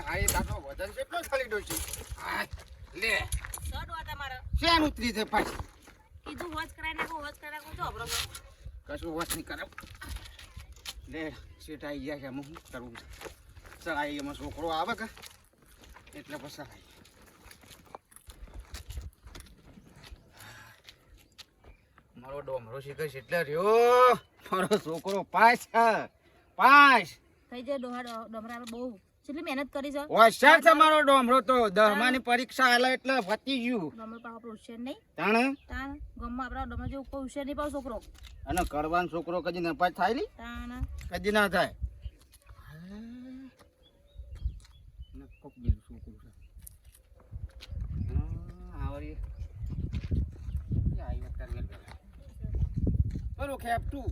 હાય તાતો વજન કેટલો ખાલી ડોશી આ લે સડ વા તમારે શેન ઉતરી છે પાછી કીધું હોજ કરાય નાખો તો અબરો કશું વસ નહીં કરે લે સીટ આવી ગયા છે હું શું કરવું ચડાઈ એમાં છોકરો આવે કે એટલે પછી ચડાઈ મારો ડોમરો શીખે છે એટલે રહ્યો મારો છોકરો પાસ થઈ જાય ડોમરા બહુ કેટલી મહેનત કરી છે હોશિયાર છે મારો ડોમરો તો 10મા ની પરીક્ષા આલે એટલે પતી ગયું ડોમર પાવ હોશિયાર નહીં તાણ ગમમાં આપડા ડોમર જેવું કોઈ હોશિયાર નહીં પાવ છોકરો અને કરવાન છોકરો કદી નપાસ થાય લી કદી ના થાય કોક બીજું છોકરું છે આવરી આઈ વખત મેલ બરો ખેપટું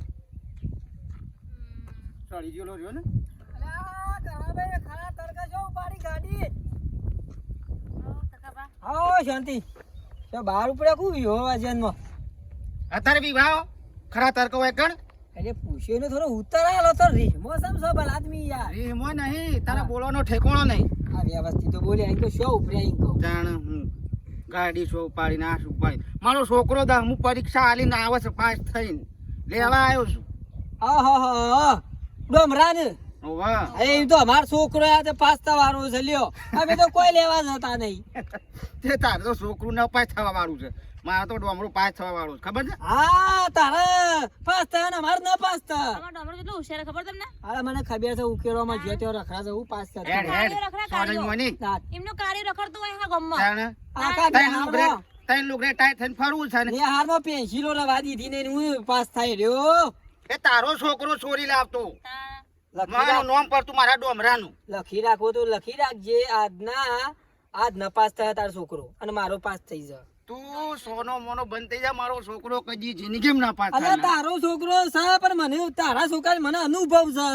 ચડી ગયો રહ્યો ને અલા કરાબે ખરા તડકા જો પાડી ગાડી કાકા હા શાંતિ તો બહાર ઉપડે કુ વિહો વાજનમાં અત્યારે બી ભાવ ખરા તરકો હોય કણ એટલે પૂછ્યો ને થોડો ઉત્તર આલો તો રીમો સબ આદમી યાર રીમો નહીં તારા બોલવાનો ઠેકોણો નહીં આ વ્યવસ્થિત તો બોલે અહીં તો શો ઉપરે અહીં કહું જાણ હું ગાડી શો પાડી ના શું પાડી મારો છોકરો 10મું પરીક્ષા આલીને આવે છે પાસ થઈને લેવા આવ્યો છું આહા ડોમરા ને વાહ એ તો અમાર છોકરો આ તો પાસ થવાનો છે લ્યો અમે તો કોઈ લેવા જતા નહીં તે તારે તો છોકરું ના પાસ થવા વાળું છે મારે તો ડોમરું પાસ થવા વાળું છે ખબર છે હા તારે પાસ થવાના અમાર ન પાસ થા અમાર ડોમર કેટલો હોશિયાર ખબર તમને અરે મને ખબર છે ઉકેલોમાં જે તે રખડા છે હું પાસ હેડ થતા હેડ સોરી મોની એમનો કાર્ય રખડતો હોય હા ગમમાં જાણે આખા તૈન લુગડે ટાઈટ થઈને ફરવું છે ને ને હારમાં પેન્સિલો લવા દીધી ને હું પાસ થાય રહ્યો એ તારો છોકરો ચોરી લાવતો મારું નામ પર તું મારા ડોમરાનું લખી રાખવો તો લખી રાખજે આજ ન પાસ થયા તારો છોકરો અને મારો પાસ થઈ જાય તું સોનો મોનો બંધ થઈ જા મારો છોકરો કદી જિંદગીમાં ના પાસ અલે થાય તારો છોકરો છે પણ મને તારા છોકરા મને અનુભવ છે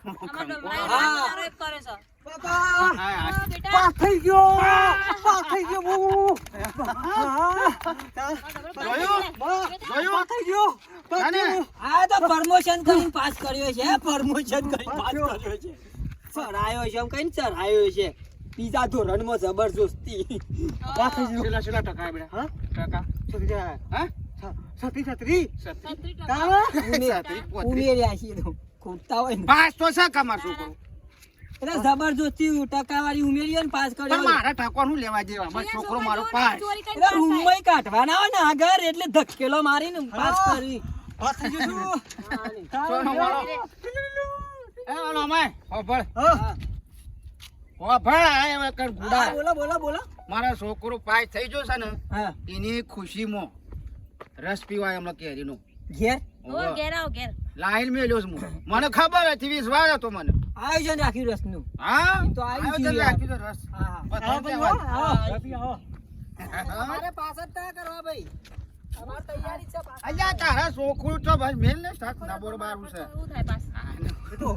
અમાર ડોમરા એક કરે છે પાસ થઈ ગયો બહુ જોયું થઈ ગયો આ તો પ્રમોશન કરીને પાસ કર્યો છે પ્રમોશન કરીને પાસ કર્યો છે ચડાયો છે એમ કઈને ચડાયો છે બીજા ધોરણમાં જબરજસ્તી વાત થઈ ગયું છેલ્લા ટકા બેડા હા ટકા છોડી જા હા સતી ઉમેર્યા છે તો ખૂટતા હોય ને પાસ તો છે કમાર છોકરો એટલે જબરજસ્તી ટકાવાળી ઉમેર્યો ને પાસ કર્યો મારા ટાકોનું લેવા જેવા મારો છોકરો મારો પાસ એટલે રૂમમાં કાઢવાના હોય ને આગળ એટલે ધકેલો મારીને પાસ કરી પાસ થઈ ગયો સોનો મારો એ ઓનો મે હોભળ હોભળ આ હવે કર ગુડા બોલો મારા છોકરો પાસ થઈ ગયો છે ને હા એની ખુશીમાં રસ પીવાય એમનો કેરીનો ઘેર ઘેર લાઈન મેલ્યો છું મને ખબર હતી વિશ્વાસ હતો મને આયોજન રાખ્યું રસનું હા તો આવી આયોજન ગયું રાખ્યું તો રસ હા બધા તહેવાર. અમારે પાસ જ તા કરવા ભાઈ અમાર તૈયારી છે પાસ અલ્યા તારા છોકરું તો બસ મેલ ને સાત ના બરોબર છે શું થાય પાસ તો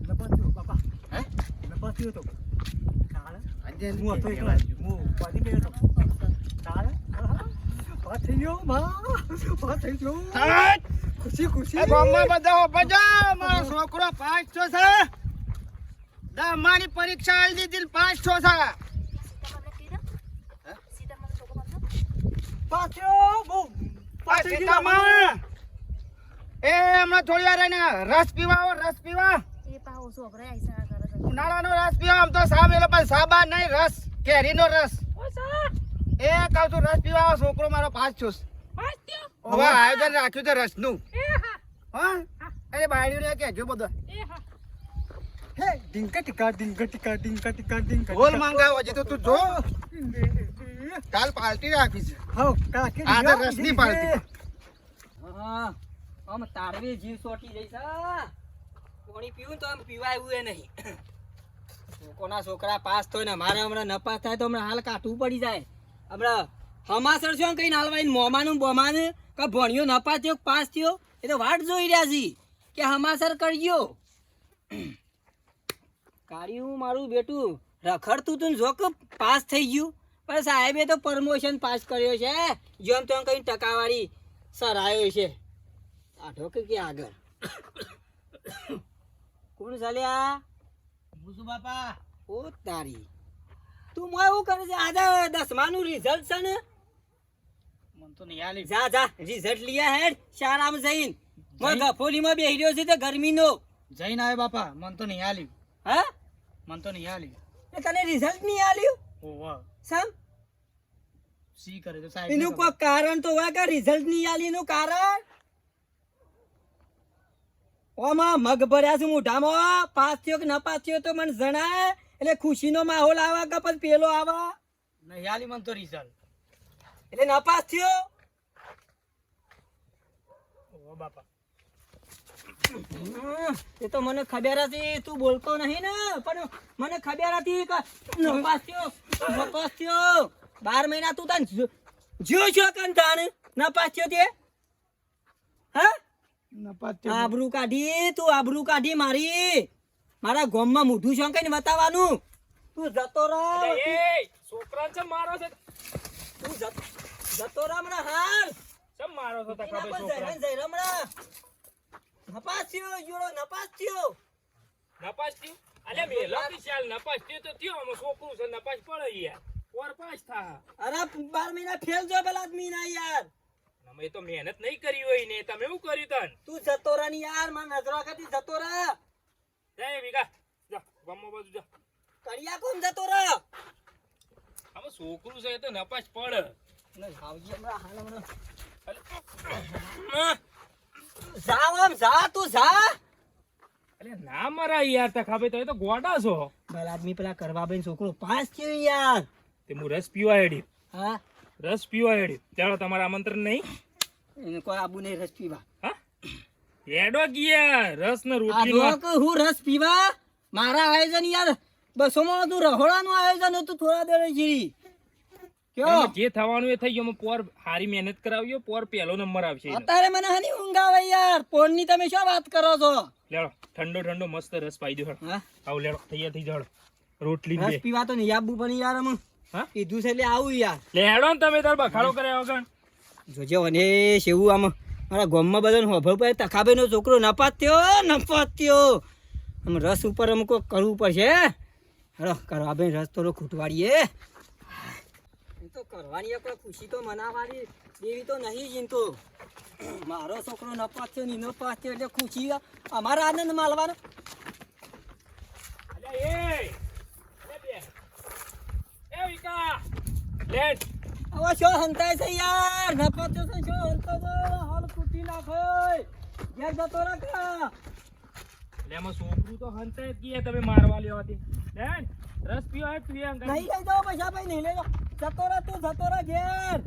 લપસ્યો બાપા હે લપસ્યો તો કાળ આજે હું હતો એકલો હું પાડી ગયો તો કાળ પાસ થઈ ગયો પાસ થઈ ગયો ખુશી એ ગામમાં બધા બજા મારો છોકરો 500 છે 10માની પરીક્ષા આલી દીધી 500 છે પાછો બહુ પાછીતામાં એ હમણાં થોડી વાર રહીને રસ પીવા આવો રસ પીવા એ પાહો છોકરા આઈસા કરે છે ઉનાળાનો રસ પીવા આમ તો સામેલો પણ સાબા નહીં રસ કેરીનો રસ એ કહું છું રસ પીવા આવો છોકરો મારો 500 ઓવા આયોજન રાખ્યું છે રસનું હા અરે બાયડીને કહેજો બધો હે ડિંકા ટીકા બોલ મંગાવો હજી તો તું જો કાલ પાર્ટી રાખી છે હો કાકી આ તો રસની પાર્ટી હા આમ તારવે જીવ સોટી જઈ છે પાણી પીવું તો આમ પીવાય એવું એ નહીં કોના છોકરા પાસ થાય ને મારા હમણાં ન પાસ થાય તો હમણાં હાલ કાઢવું પડી જાય હમણાં હમાસર છો કઈ હાલવાય મોમાનું બોમાનું કે ભણ્યો ન પાસ થયો પાસ થયો એ તો વાટ જોઈ રહ્યા છે કે હમાસર કરજો કાઢ્યું મારું બેટું રખડતું તું જો કે પાસ થઈ ગયું પણ સાહેબે તો પ્રમોશન પાસ કર્યો છે જેમ તેમ કઈ ટકાવાળી સરાયો છે આઠો કે આગળ કોણ ચાલ્યા મુસુ બાપા ઓ તારી તું મોય એવું કરે છે આજે 10માનું રિઝલ્ટ છે ને મન તો નહીં આલી જા જા રિઝલ્ટ લીયા હેડ શાળામાં જઈને મોય ગફોલીમાં બેહી રહ્યો છે તે ગરમીનો જઈને આવે બાપા મન તો નહીં આલી હા મન તો નહીં આલી એ તને રિઝલ્ટ નહીં આલ્યું ઓવા સમ સી કરે તો સાહેબ એનું કોઈ કારણ તો હોય કે રિઝલ્ટ નહીં આલ્યું કારણ ઓમાં મગ ભર્યા છે મોઢામાં પાસ થયો કે ન પાસ થયો તો મને જણાય એટલે ખુશીનો માહોલ આવે કે પછી પેલો આવે નહીં આલી મન તો રિઝલ્ટ એટલે ન પાસ થયો ઓવા બાપા એ તો મને ખબર હતી તું બોલતો નહીં ને પણ મને ખબર હતી કે નપાસ થયો 12 મહિના તું તને જ્યો છો કન તાણ નપાસ થયો તે હા આબરૂ કાઢી મારી મારા ગામમાં મોઢું શંકાઈને બતાવવાનું તું જતો રહે એ છોકરા ચમ મારો છે તું જતો રહે હમણાં હાલ ચમ મારો છો તકા એના ભાઈ પર છોકરા જઈ હમણાં નપાસ થયો યુરો નપાસ થયો નપાસ થયું અલે મેલો વિશાલ નપાસ થયો તો થયો આમાં છોકરું છે નપાસ પડે યાર ઓર પાસ થા અરે 12 મહિના ફેલ જો પેલા આદમી ના યાર અમે તો મહેનત નહીં કરી હોય ને તમે શું કર્યું તન તું જતો રહે ની યાર માર નજરો ખાતી જતો રહે જય વિકા જા ગામમાં બાજુ જા કડિયા કોણ જતો રહે આમાં છોકરું છે તો નપાસ પડે ને આવજી હમણાં હાલ હમણાં અલે, જા આમ જા તું જા અલે ના મરા યાર તકા ભાઈ તમે તો ગોડા છો ભલા આદમી પેલા કરવા બેન છોકરો પાસ થયો યાર તે હું રસ પીવા હેડી હા રસ પીવા હેડી ચાલો તમારા આમંત્રણ નહીં એને કોઈ આબુ નહીં રસ પીવા હા હેડો ગયા રસ ને આ રોટલી જો કે હું રસ પીવા મારા આયોજન યાર 200 માં તું રહોડાનું આયોજન હતું થોડા દેરે જીરી કયો જે થવાનું એ થઈ ગયું અમે પોર હારી મહેનત કરાવ્યો પોર પહેલો નંબર આવશે એનો. અત્યારે મને હની ઊંઘ આવે યાર પોણની તમે શું વાત કરો છો લેડો ઠંડો ઠંડો મસ્ત રસ પાઈ દો હેડો. હા આવ લેડો તૈયાર થઈ જાડો રોટલી રસ દે પીવા તો નહીં આબુ પણ યાર અમે હા કીધું છે એટલે આવું યાર લે હેડો ને તમે તાર બખાડો કર્યા વગર જોજો અને સેવું આમ મારા ગામમાં બધાને હોભળ પડે તખાભાઈનો છોકરો નપાસ થયો આમ રસ ઉપર અમુક કરવું પડશે હલો કરવા ભાઈ રસ થોડો ખૂટવાડીએ એ તો કરવાની કોઈ ખુશી તો મનાવવાની દેવી તો નહીં જીનતો મારો છોકરો નપાસ થયો ની નપાસ થયો એટલે ખુશી અમારા આનંદ માલવાનો અલ્યા લે બે એ વિકા લેટ હવે શું હંતાય છે યાર નપાસ થયો છે શું હંતો હાલ કૂટી નાખો ઘેર જતો રાખા લે એમાં છોકરું તો હંતે જ ગયા તમે મારવા લેવાથી લે રસ પીવા હે તું નહીં લઈ જાઓ પૈસા ભાઈ નહીં લઈ જાઓ જતો રહે તું જતો રહે ઘેર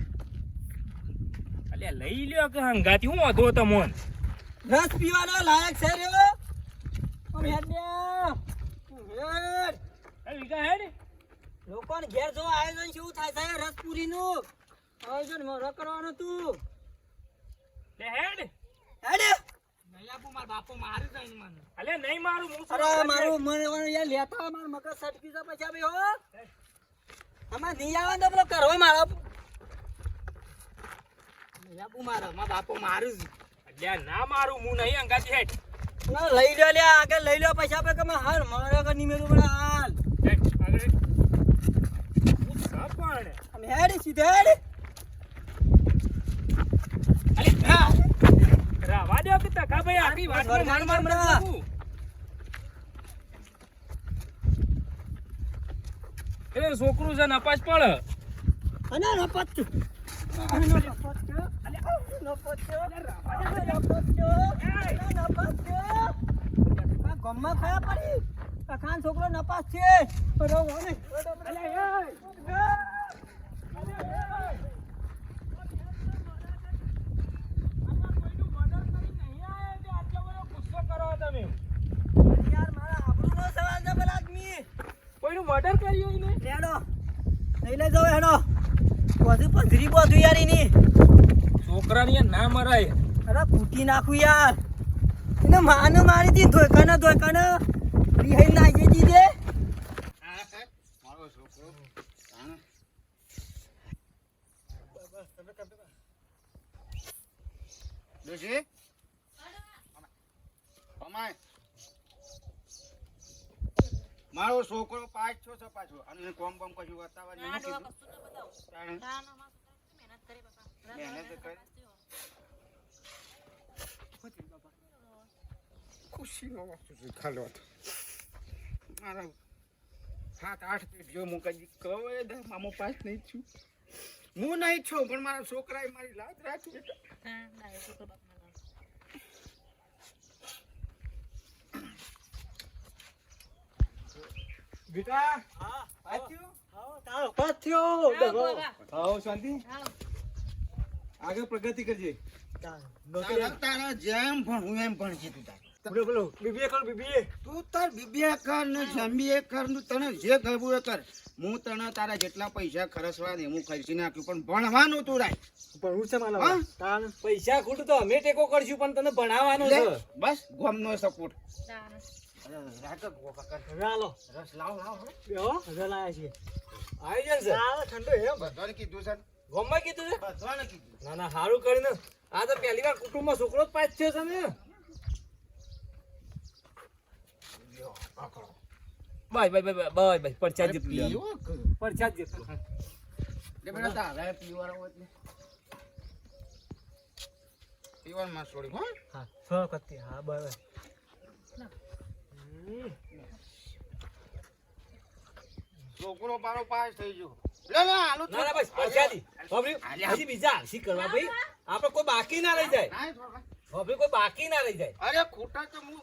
અલ્યા લઈ લ્યો કે હંગાતી હું હતો તમોન રસ પીવાનો લાયક છે રે આમ હેડ ને હેડ એ વિકા હેડ લોકોને ઘેર જો આયોજન શું થાય છે રસ પૂરીનું આયોજન મોરો કરવાનું તું લે હેડ હેડ નહીં આપું માર બાપો મારી જાય મને અલ્યા નહીં મારું હું અરે મારું મને યાર લેતા માર મગજ સટકી છે પૈસા ભાઈ હો આમાં નહીં આવે તો પેલો કરો મારો નહીં આપું મારા માર બાપો મારું જ અલ્યા ના મારું હું નહીં હંગાતી હેડ ના લઈ લો લે આગળ લઈ લો પૈસા પે કે હાલ મારા કર નિમેરું બડા હાલ હેડ આગળ હું સાપણ આમ હેડ સીધે હેડ અલ્યા રાવા દે કે તકા ભાઈ આખી વાત માર માર હમણાં. એ છોકરું છે નપાસ પડે અને નપત ગમમાં ખાયા પડી ખાન છોકરો નપાસ છે યાર મારા આબરૂનો સવાલ છે પેલા આદમી કોઈનું મર્ડર કર્યું એને હેડો લઈ લે જાવ હેડો બધું પંધરી બધું યાર એની છોકરાને ના મરાય અરે ફૂટી નાખું યાર એને માને મારી દી ધોકાને રિહાઈ નાખી દીધે મારો છોકરો ડોશી અમાય મારો છોકરો પાસ છો છે પાછો અને એને કોમ બોમ કશું બતાવવાનું ના નથી ડોહા કીધું. કશું ના બતાવો તાણે ના ના માં મહેનત કરી બાપા મહેનત કરી. ખુશીનો વસ્તુ છે ખાલો તો. મારા 7-8 પેઢીઓ હું કદી કહું મામો પાસ નહીં છું. હું નહીં છું પણ મારા છોકરાએ મારી લાત રાખી બેટા. હા ના છોકરો બાપ ના બેટા હા આચ્યું? તારો પાસ થયો આવો શાંતિ આવો આગળ પ્રગતિ કરજે. નોકરી તારા જેમ ભણવું એમ ભણજે તું તાર. બોલો બીબીએ કર બીબીએ તું તાર બીબીએ કર ને જમીએ કર ને તને જે કરવું એ કર. હું તને તારા જેટલા પૈસા ખર્ચવા ને હું ખર્ચી નાખ્યું પણ ભણવાનું તું રાખ. ભણવું છે હા? મારા પૈસા ખોટું તો અમે ટેકો કરશું પણ તને ભણાવવાનું છે લે, બસ ગોમનો સપોર્ટ. ના ચાલો રસ લાવ લાવ હો. બેહો જલાયા છીએ આયોજન છે ઠંડો એમ બધાને કીધું છે ગોમમાં કીધું છે બધાને કીધું. ના ના સારું કરીને આ તો પહેલી વાર કુટુંબમાં છોકરો જ પાસ થયો છે ને લ્યો, પકડો. બાય પરચા જેટલું લેવાનું. પીવો કે? પરચા જેટલું લે બેટા તારે પીવાનો હોય એટલે. પીવામાં છોડી હો. હા છ કત્તી હા બરાબર છોકરો મારો પાસ થઈ ગયો. લે લે આલુ ના ના બસ પરચાદી હજી બીજા આરસી કરવા ભાઈ આપણે કોઈ બાકી ના રહી જાય હવે કોઈ બાકી ના રહી જાય અરે ખોટા તો હું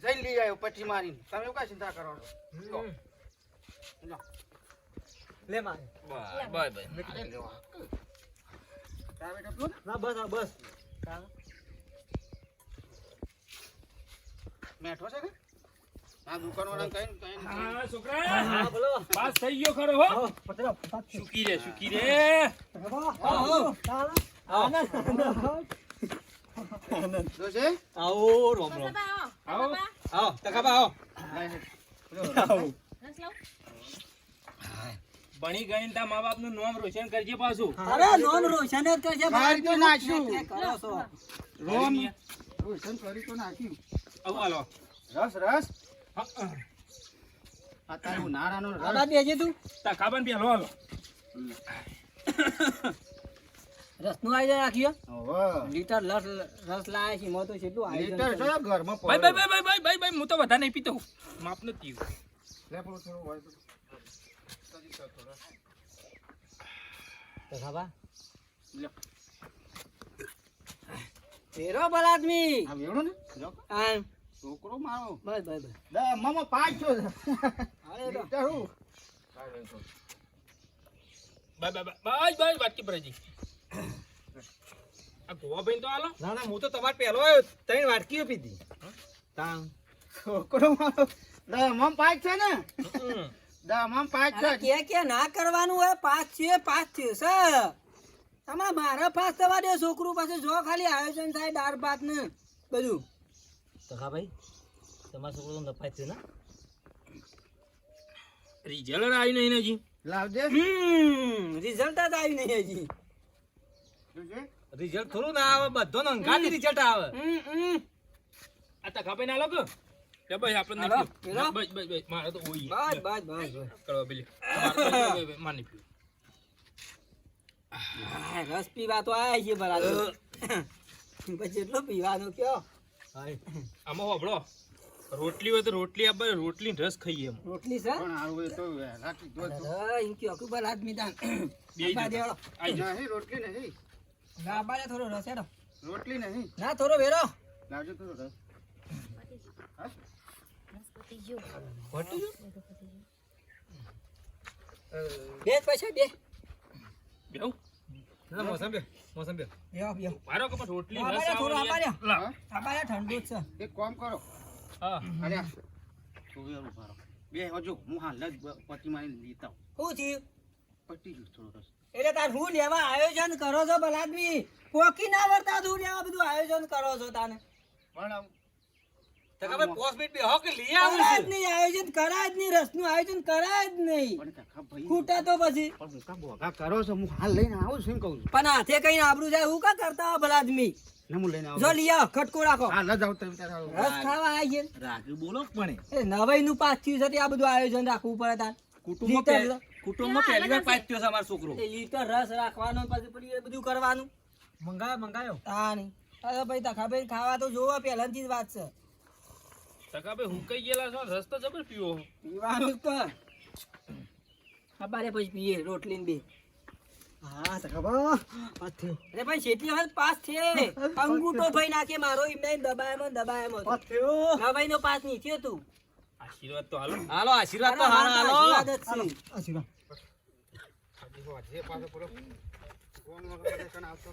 જઈને લઈ આવ્યો પછી મારીને. તમે એવું કાંઈ ચિંતા કરો છો? લો, લો. લે મારે અરે લ્યો. તારે બેટા પીવો ને? ના બસ હા બસ મેઠો છે ને? આ દુકાનવાળાને કહીને હા છોકરા હા બોલો પાસ થઈ ગયો ખરો હો આવો પતરા સુકી રે જોશે? આવો રોમ રોમ આવો આવો તકાબા આવો રસ લાવ ભણી ગણીને તારા મા બાપ નું નામ રોશન કરજે પાછું અરે નોન રોશન જ કરજે મારી તો નાખ્યું. કરો છો રોમ રોશન કરી તો નાખ્યું. આવો હાલો રસ રસ હા, આ તારું નારાનો રસ. આડા બેજે તું તા ખાબાન પેલો હાલો રસનું આયોજન રાખ્યો ઓહો. લીટર રસ લાયા છે મો તો કેટલું લીટર આયોજન છે ઘરમાં ભાઈ પડ્યો. ભાઈ ભાઈ ભાઈ ભાઈ ભાઈ હું તો વધારે નહીં પીતો માપ નથી પીવું લે પેલું થોડું હોય તો. તકાબા લ્યો. તેરો બલ આદમી આ વેડો ને? જો. આ છોકરો મારો બસ બસ બસ મામા પાંચ છો અરે તો લીટર હું. બાય બાય બાય બાય વાટકી ભરાજી આ ગોવા ભાઈ તો હાલો ના ના હું તો તમારે પહેલો આવ્યો 3 વાટકીઓ પીધી તાણ છોકરો મારો દમમ પાંચ છે ને? દમમ પાંચ છે. કે ના કરવાનું હોય પાસ છે સર તમારે મારા પાસ થવા દે છોકરું પાસે જો ખાલી આયોજન થાય દાળ ભાત ને બધું તો હા ભાઈ તમારા છોકરું નફાય છે ને રિઝલ્ટ આવી નહીં ને હજી લાવજે. રિઝલ્ટ જ આવ્યું નહીં હજી જોજે. રિઝલ્ટ થોડું ના આવે બધો નો અંગાથી રિઝલ્ટ આવે આ તા ખાપે ના લાગો લે ભાઈ આપણે હાલો, નહીં પીલો. પીવું. બસ બસ બસ મારે તો ઓઈ બસ કરવા પેલી માની પીવું રસ પીવા તો આયા છે બરાબર પછી એટલો પીવાનો કયો આમાં હોબળો રોટલી હોય તો રોટલી આપણે રોટલી રસ ખાઈએ એમ રોટલી છે પણ આવું એ તો રાખી દો. અરે ઇનકી અકબર આદમી દાન બે આપા દેવડો આઈ જા નહીં રોટલી નહીં. ગાબાને થોડો રસ હેડો રોટલી નહીં. ના થોડો વેરો લાવજો થોડો રસ. રસ પતી ગયો ખોટું બધું પતી ગયું બે પૈસા બે બેહું ના મોસમ બે યો યો મારો કપ રોટલી રસ આબાને થોડો આવે આબાને લા હા? આબાને ઠંડુ જ છે એક કામ કરો. હા અરે આ. તું એવું કરો. બે હજુ હું હાલ જ પતિ મારી લીતા શું થયું પટી ગયું થોડો રસ. એટલે તાર હું લેવા આયોજન કરો છો બલાદમી પોકી ના વર્તા તું લેવા બધું આયોજન કરો છો તાને પણ આમ કરાય જ નહીં આયોજન કરાય જ નહીં રસનું આયોજન કરાય જ નહીં પણ કાકા ભાઈ ખૂટા તો પછી પણ હું કા બોગા કરો છો હું હાલ લઈને આવું છું એમ કહું છું. પણ હાથે કઈ આબરૂ જાય હું કા કરતા હોય ભલા આદમી ને હું લઈને આવું જો લઈ આવો ખટકો રાખો હા ન જાવ તમે ત્યાં આવો. રસ ખાવા આવી છે રાખી બોલો કે પણ એ નવાઈ નું પાસ થયું છે તે આ બધું આયોજન રાખવું પડે તાર કુટુંબમાં પહેલી વાર પાસ થયો છે અમારો છોકરો એ લીટર રસ રાખવાનો પછી પેલું એ બધું કરવાનું મંગાયો હા નહીં અરે ભાઈ તખાભાઈ ખાવા તો જોવા પહેલાથી જ વાત છે ટકાભાઈ હુકાઈ ગયેલા છો રસ્તો જબર પીવો પીવાનું જ તો બારે પછી પીએ રોટલી ને બે હા તકાબા પાસ થયો અરે ભાઈ છેટલી વખત પાસ છે અંગૂઠો ભાઈ નાખે મારો એમને દબાયામાં પાસ થયો નવાઈ નો પાસ નહીં થયો તું આશીર્વાદ તો હાલો હાલો આશીર્વાદ તો હાલો હાલો આશીર્વાદ જ છે. આશીર્વાદ જે પાછો પૂરો કોણ વગર કણ આવતો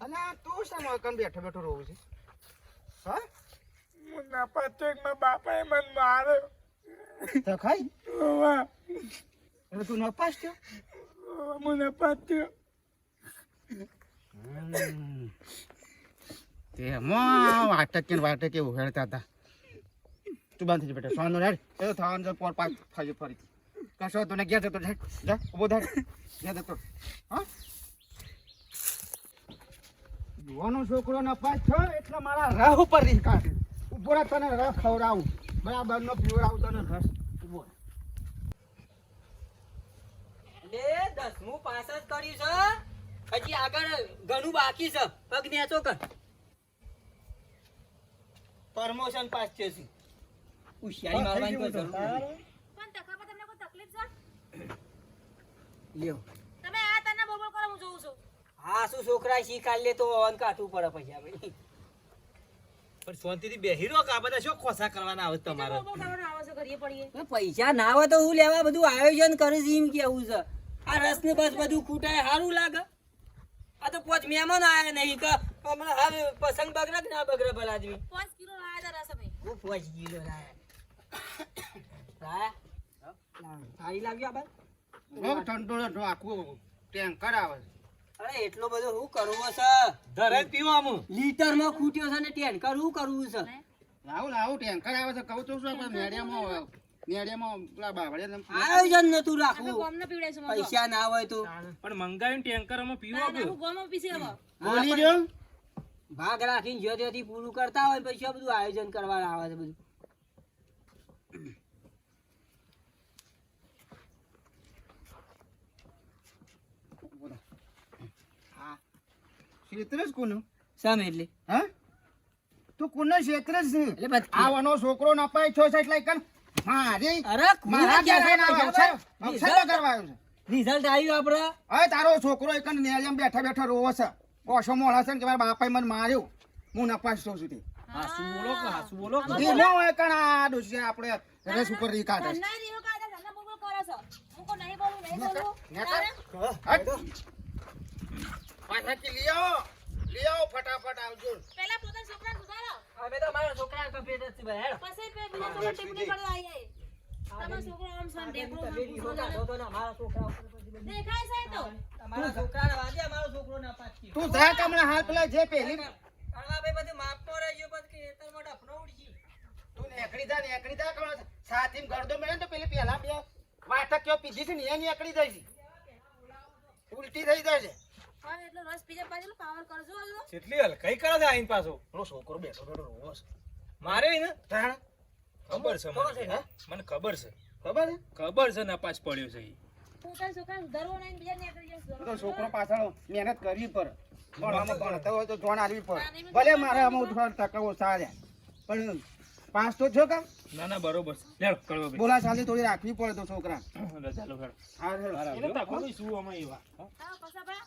અને તું શા કણ બેઠો બેઠો રહું છે હા મુન્ના પાછો બાપાએ મને માર્યો તો ખાઈ એટલે તું નપાસ થયો મને પાછો તેમાં વાટકે ઉહેડતા હતા તું બંધ થઈ બેટા સોનો રેડ એ થવાનું છે પોર પાક ફરી ફરી કશો તને ગયા જતો જા ઉભો થાય ગયા જતો હા યુવાનો છોકરો નપાસ થયો એટલે મારા રહ ઉપર રીહ કાઢે ઉભો રાખ તને રસ ખવડાવું બરાબર નો પીવડાવું તને રસ ઉભો રાખ. એટલે 10મું પાસ જ કર્યું છે હજી આગળ ઘણું બાકી છે પગ નેચો કર પ્રમોશન પાસ થયો છે ઉશિયારી મારવાની કોઈ જરૂર નથી. પણ તખાપા તમને કોઈ તકલીફ છે લ્યો તમે આ તને બોલ કરો હું જોઉં છું હા શું છોકરા શીખાડ લે તો અન કાઢવું પડે પછી આપણે પણ શાંતિથી બેહી રહો કે આ બધા શું ખોસા કરવાના આવે તમારે બોલ કરવાનો આવો છો ઘરે પડીએ પૈસા ના હોય તો હું લેવા બધું આયોજન કરે છે એમ કેવું છે આ રસ ને બસ બધું ખૂટાય સારું લાગે આ તો પોચ મહેમાન આયા નહીં કે હમણાં હવે પસંદ બગડે કે ના બગડે ભલા આદમી 5 કિલો લાયા તા રસ અમે હું 5 કિલો લાયા સારી લાગ્યું આ બહુ ઠંડો આખું ટેન્કર આવે છે. અરે એટલો બધો શું કરવો છે ધરે જ પીવાનું લીટર માં ખૂટ્યો છે ને ટેન્કર શું કરવું છે આવું ટેન્કર આવે છે કહું છું શું આપણે મેડિયામાં પેલા બાવળિયા આયોજન નતું અમે રાખવું ગોમને પીવડાઈશું પૈસા ના હોય તો પણ મંગાવીને ટેન્કરમાં પીવો ના હું ગોમાં પીસી હવે બોલી રહ્યો ભાગ રાખીને જો ત્યાંથી પૂરું કરતા હોય પછી આ બધું આયોજન કરવાનું આવે છે બધું ક્ષેત્ર જ કોનું સામે એટલે હા તું કોનો ક્ષેત્ર જ છે એટલે બસ આવવાનો છોકરો નપાય છો છે એટલે કન મારી અરે મારા ખૂણા ઘેર ક્યાં અવસર છે? અવસર કરવા આવ્યો છે રિઝલ્ટ આવ્યું આપડે હવે તારો છોકરો એકન નેજામ બેઠા બેઠા રોવો છે ઓછો મોળા છે ને કે મારા બાપાએ મને માર્યો હું નપાસ છું સુધી હાસુ બોલો કે હાસુ બોલો કે ધીમો હોય કણ આ ડોસી આપણે રસ ઉપર રી કાઢે છે. તન્ના રીહો કાઢે તન્ના બોલ કરો છો હું કો નહીં બોલું નેકર. તારે? હટ. પાછાથી લઈ આવો ફટાફટ આવજો પહેલા પોતાના છોકરાને સુધારો અમે તો મારા છોકરા કમ્પ્લીટ જ છે ભાઈ હેડો. પછી બીજા છોકરા ટિપ્પણી કરવા આવી તમારો છોકરો આમ સામ ઢેકણું આમ પૂછો જાણે. મારા છોકરા ઉપર પછી બધી- દેખાય છે તો તમારા છોકરાને વાગે અમારો છોકરો ના પાછી તું જા કમણા હાલ પેલા જે પહેલી ભાઈ બધું માપતો રહેજો પછી ખેતરમાં ડફનો ઉડજી તું નેકડી જા કમણા સાથીમ ગરદો મેળે ને તો પેલી પેલા બે વાટક કયો પીધી છે ને એ નેકડી જાય છે ઉલટી થઈ જાય છે હા એટલો રસ પીજે પાછળ પાવર કરજો હલો કેટલી હલકાઈ કરે છે આઈન પાછો પેલો છોકરો બેઠો બેઠો રોવો છે મારે ને તાણ ખબર છે ખબર છે, મને મને ખબર છે ખબર છે ખબર છે નપાસ પડ્યો છે ઈ. પોતાના છોકરાને સુધારવો નહીં બીજા ને કરી જશે તો છોકરો પાછળ મહેનત કરવી પડે ભણવામાં ભણતો હોય તો જોણ આલવી પડે ભલે મારે આમાં થોડા ટકાઓ સાર્યા પણ પાસ તો છો કામ ના ના બરોબર છે લેડો કળવો ભાઈ બોલા ચાલી થોડી રાખવી પડે તો છોકરા રજા લો હેડો હા હેડો. એને તાકો ભાઈ શું આમાં એવા હા પસાબા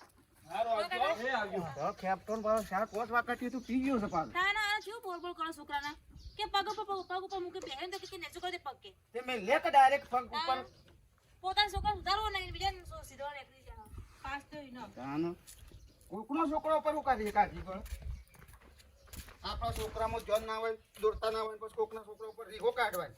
હારો આવજો તો કેપ્ટન પર શાક કોસ વાકટી તું પી ગયો છે પાછો ના ના આ શું બોલ બોલ કરો છોકરાના કે પગ ઉપર મૂકે પહેરે તો કે નેચો કરી દે પગ કે તે મેં લે કે ડાયરેક્ટ પગ ઉપર પોતાના છોકરા સુધારવો નહીં બીજાને સીધો નીકળી જાય પાસ તો ઈનો તાનો કોકનો છોકરો ઉપર હું કાઢી પણ આપણા છોકરામાં જોન ના હોય દોરતા ના હોય પછી કોકના છોકરા ઉપર રીહો કાઢવાની